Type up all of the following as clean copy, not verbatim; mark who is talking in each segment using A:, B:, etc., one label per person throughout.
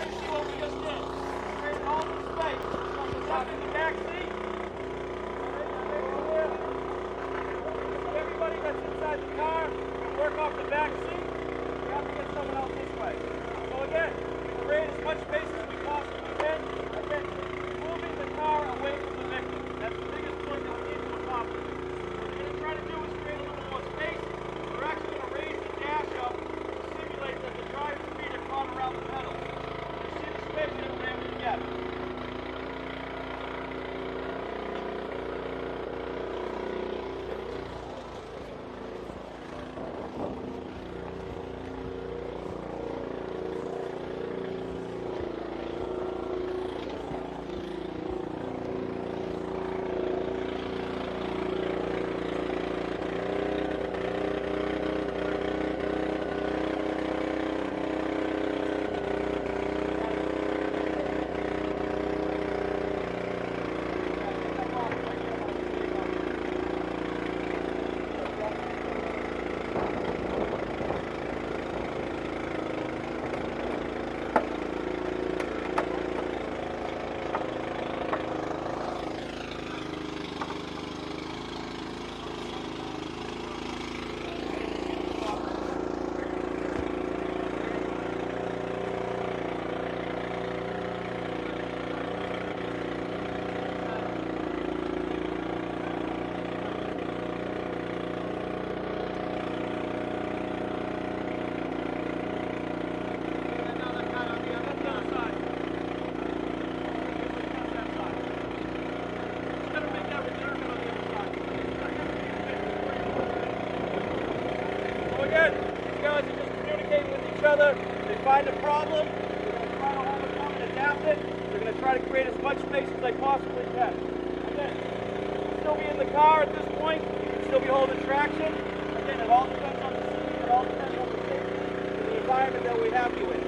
A: everybody see what we just did? We created all this space. From the left in the back seat. So everybody that's inside the car can work off the back seat. We have to get someone else this way. So again, we create as much space as we possibly can. Again, moving the car away from the victim. That's the biggest point that we need to accomplish. What we're going to try to do is create a little more space. We're actually going to raise the dash up to simulate that the driver's feet are caught around the pedals. You see the space that we're able to get. They find a problem, they're going to try to overcome and adapt it. They're going to try to create as much space as they possibly can. Again, you can still be in the car at this point, you can still be holding traction. Again, it all depends on the seat, it all depends on the safety and the environment that we have you in.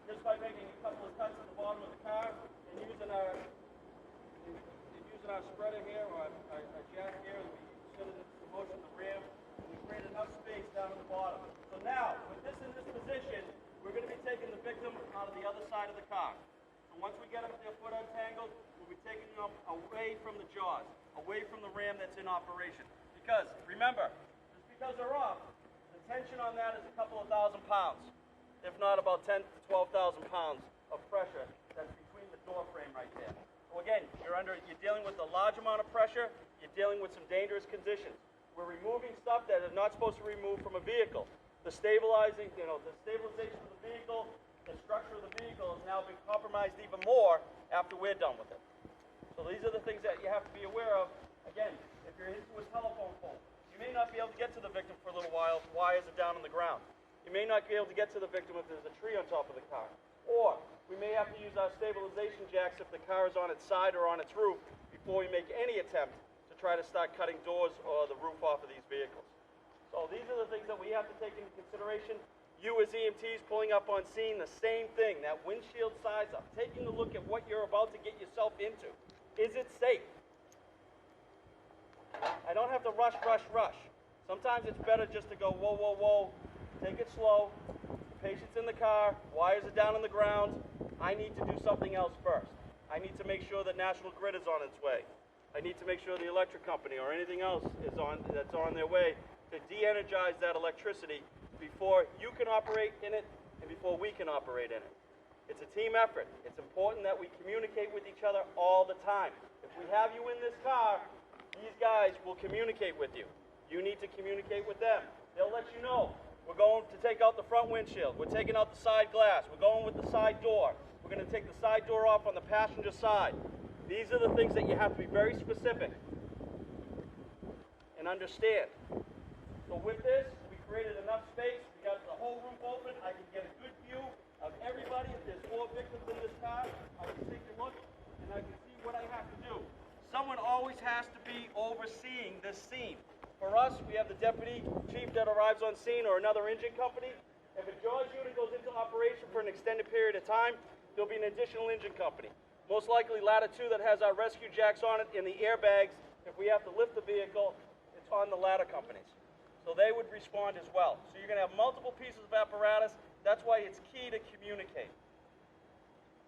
A: Just by making a couple of cuts at the bottom of the car and using our spreader here or our jack here, and we set it into motion the ram, and we create enough space down at the bottom. So now, with this in this position, we're going to be taking the victim out of the other side of the car. So once we get them their foot untangled, we'll be taking them away from the jaws, away from the ram that's in operation. Because remember, just because they're off, the tension on that is a couple of thousand pounds. If not about 10,000 to 12,000 pounds of pressure that's between the door frame right there. So again, you're dealing with a large amount of pressure, you're dealing with some dangerous conditions. We're removing stuff that is not supposed to remove from a vehicle. The stabilization of the vehicle, the structure of the vehicle has now been compromised even more after we're done with it. So these are the things that you have to be aware of. Again, if if you're into a telephone pole. You may not be able to get to the victim for a little while if wires are down on the ground. You may not be able to get to the victim if there's a tree on top of the car. Or we may have to use our stabilization jacks if the car is on its side or on its roof before we make any attempt to try to start cutting doors or the roof off of these vehicles. So these are the things that we have to take into consideration. You as EMTs pulling up on scene, the same thing, that windshield size up, taking a look at what you're about to get yourself into. Is it safe? I don't have to rush. Sometimes it's better just to go, whoa, take it slow, patience in the car, wires are down on the ground. I need to do something else first. I need to make sure that National Grid is on its way. I need to make sure the electric company or anything else that's on their way to de-energize that electricity before you can operate in it and before we can operate in it. It's a team effort. It's important that we communicate with each other all the time. If we have you in this car, these guys will communicate with you. You need to communicate with them. They'll let you know, we're going to take out the front windshield. We're taking out the side glass. We're going with the side door. We're going to take the side door off on the passenger side. These are the things that you have to be very specific and understand. So with this, we created enough space. We got the whole roof open. I can get a good view of everybody. If there's 4 victims in this car, I can take a look and I can see what I have to do. Someone always has to be overseeing this scene. For us, we have the deputy chief that arrives on scene or another engine company. If a Jaws unit goes into operation for an extended period of time, there'll be an additional engine company. Most likely ladder 2 that has our rescue jacks on it and the airbags. If we have to lift the vehicle, it's on the ladder companies. So they would respond as well. So you're going to have multiple pieces of apparatus. That's why it's key to communicate.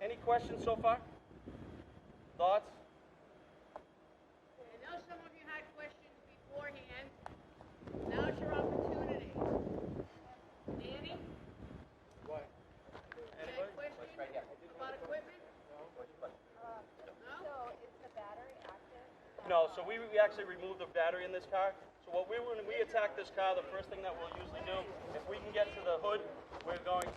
A: Any questions so far? Thoughts?
B: I know some of you had questions beforehand. Now's your opportunity. Danny?
A: What?
B: Any questions about equipment? No?
C: So is the battery active?
A: No, so we actually removed the battery in this car. So when we attack this car, the first thing that we'll usually do, if we can get to the hood, we're going to